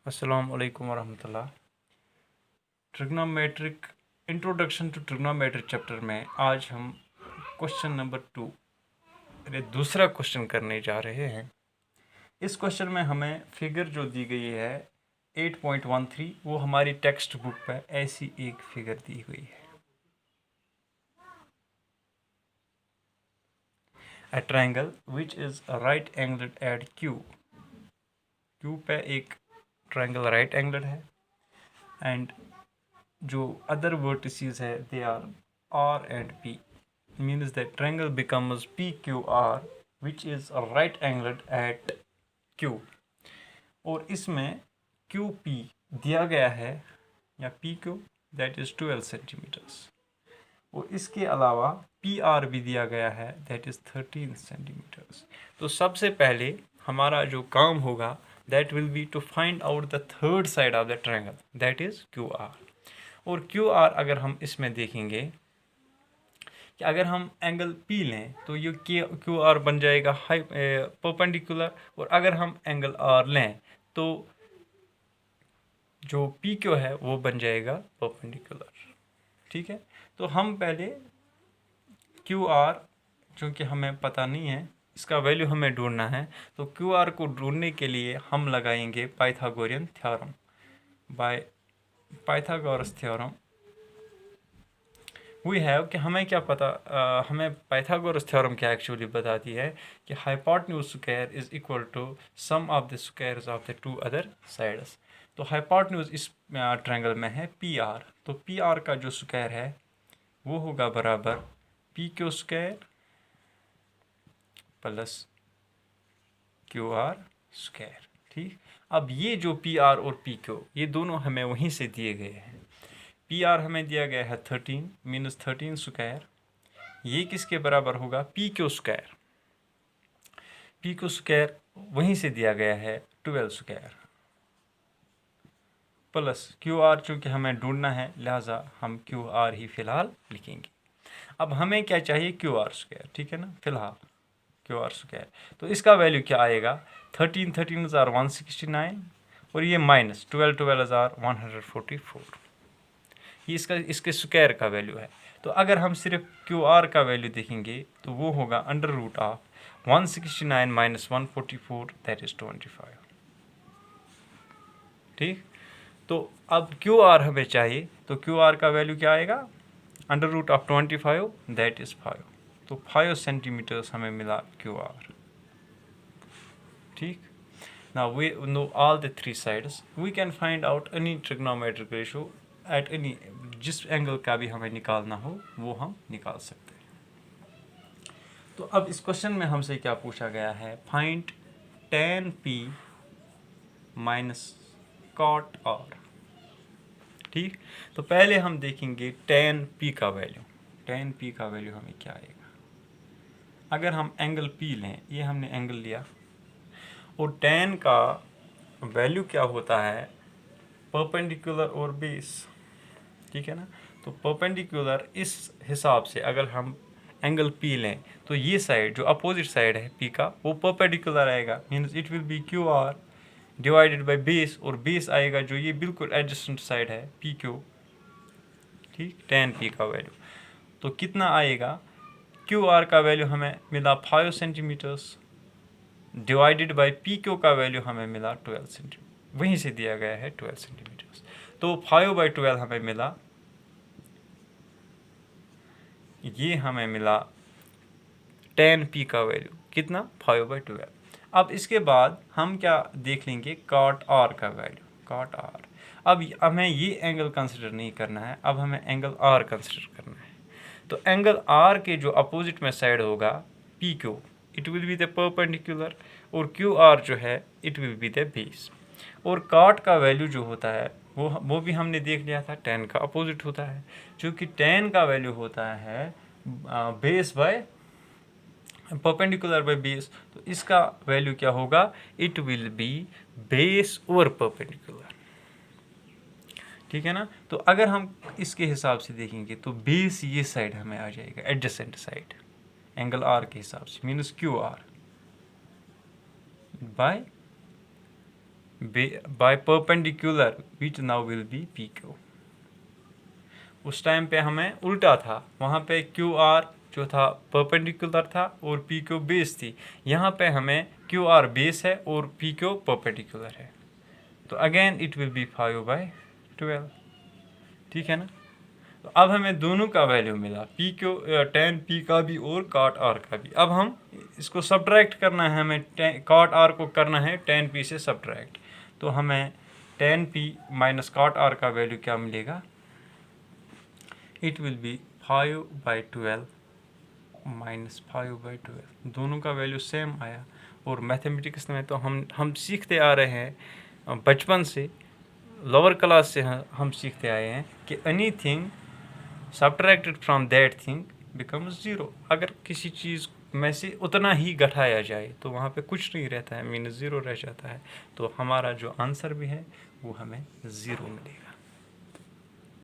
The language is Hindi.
अस्सलाम वालेकुम वरहमतुल्लाह। Trigonometric introduction to trigonometric chapter में आज हम क्वेश्चन नंबर 2 दूसरा क्वेश्चन करने जा रहे हैं। इस क्वेश्चन में हमें फिगर जो दी गई है 8.13 वो हमारी टेक्स्ट बुक पर ऐसी एक फिगर दी हुई है। A triangle which is right angled at Q पे एक ट्रायंगल राइट एंगल्ड है एंड जो अदर वर्टिसेस है they are R and P, means that triangle becomes PQR which is right angled at Q। और इसमें QP दिया गया है या PQ that is 12 सेंटीमीटर्स और इसके अलावा PR भी दिया गया है that is 13 सेंटीमीटर्स। तो सबसे पहले हमारा जो काम होगा that will be to find out the third side of the triangle that is QR। और QR अगर हम इसमें देखेंगे कि अगर हम एंगल P लें तो ये QR बन जाएगा परपेंडिकुलर, और अगर हम एंगल R लें तो जो PQ है वो बन जाएगा परपेंडिकुलर। ठीक है, तो हम पहले QR चूँकि हमें पता नहीं है इसका वैल्यू हमें ढूंढना है, तो QR को ढूंढने के लिए हम लगाएंगे Pythagorean theorem. By Pythagoras theorem we have कि हमें क्या पता, हमें पाइथागोरस थ्योरम क्या एक्चुअली बताती है कि hypotenuse square is equal to sum of the squares of the two other sides. तो हाइपोटेन्यूज इस ट्रायंगल में है PR, तो PR का जो स्क्वायर है वो होगा बराबर PQ square plus QR square. ठीक, अब ये जो PR और PQ ये दोनों हमें वहीं से दिए गए हैं। PR हमें दिया गया है 13 मीनस 13 स्क्वायर, ये किसके बराबर होगा PQ स्क्वायर। PQ स्क्वायर वहीं से दिया गया है 12 स्क्वायर प्लस QR चूँकि हमें ढूंढना है लिहाजा हम QR ही फिलहाल लिखेंगे। अब हमें क्या चाहिए QR स्क्वायर, ठीक है ना, फिलहाल QR स्क्वायर। तो इसका वैल्यू क्या आएगा 13 13 169 और ये माइनस 12 12 144, ये इसके स्क्वायर का वैल्यू है। तो अगर हम सिर्फ QR का वैल्यू देखेंगे तो वो होगा under root of 169 minus 144 that is 25। ठीक, तो अब QR हमें चाहिए, तो QR का वैल्यू क्या आएगा under root of 25 that is 5, तो 5 सेंटीमीटर्स हमें मिला QR। ठीक, now we know all the three sides, we can find out any trigonometric ratio at any, जिस एंगल का भी हमें निकालना हो वो हम निकाल सकते हैं। तो अब इस क्वेश्चन में हमसे क्या पूछा गया है, find tan P minus cot R। ठीक, तो पहले हम देखेंगे tan P का वैल्यू। tan P का वैल्यू हमें क्या आएगा, अगर हम एंगल P लें, ये हमने एंगल लिया और tan का वैल्यू क्या होता है परपेंडिकुलर और बेस। ठीक है ना, तो परपेंडिकुलर इस हिसाब से अगर हम एंगल P लें तो ये साइड जो अपोजिट साइड है P का वो परपेंडिकुलर आएगा, means it will be QR divided by base, और बेस आएगा जो ये बिल्कुल एडजेसेंट साइड है PQ। ठीक, tan P का वैल्यू तो कितना आएगा, QR का वैल्यू हमें मिला 5 सेंटीमीटर्स डिवाइडेड बाय PQ का वैल्यू हमें मिला 12 सेंटीमीटर, वहीं से दिया गया है 12 सेंटीमीटर्स। तो 5/12 हमें मिला, ये हमें मिला tan P का वैल्यू कितना 5/12। अब इसके बाद हम क्या देख लेंगे cot R का वैल्यू, cot R। अब हमें ये एंगल कंसिडर नहीं करना है, अब हमें एंगल R कंसिडर करना है। तो एंगल R के जो अपोजिट में साइड होगा PQ, it will be the perpendicular, और QR जो है it will be the base. और cot का वैल्यू जो होता है वो भी हमने देख लिया था, tan का अपोजिट होता है। चूँकि tan का वैल्यू होता है base by perpendicular by base, तो इसका वैल्यू क्या होगा, इट विल बी बेस और परपेंडिकुलर। ठीक है ना, तो अगर हम इसके हिसाब से देखेंगे तो बेस ये साइड हमें आ जाएगा एडजेसेंट साइड एंगल R के हिसाब से, means QR by by perpendicular which now will be P Q. उस टाइम पे हमें उल्टा था, वहाँ पे क्यू आर जो था परपेंडिकुलर था और पी क्यू बेस थी। यहाँ पे हमें क्यू आर बेस है और पी क्यू परपेंडिकुलर है, तो अगेन इट विल बी 5/12। ठीक है ना। तो अब हमें दोनों का वैल्यू मिला, पी क्यू tan पी का भी और cot r का भी। अब हम इसको सब्ट्रैक्ट करना है, हमें cot r को करना है tan p से सब्ट्रैक्ट। तो हमें tan p minus cot r का वैल्यू क्या मिलेगा, इट विल बी 5/12 माइनस 5/12। दोनों का वैल्यू सेम आया। और मैथमेटिक्स में तो हम सीखते आ रहे हैं बचपन से, लोअर क्लास से हम सीखते आए हैं कि anything subtracted from that thing becomes zero. अगर किसी चीज़ में से उतना ही घटाया जाए तो वहाँ पे कुछ नहीं रहता है, मीन ज़ीरो रह जाता है। तो हमारा जो आंसर भी है वो हमें ज़ीरो मिलेगा।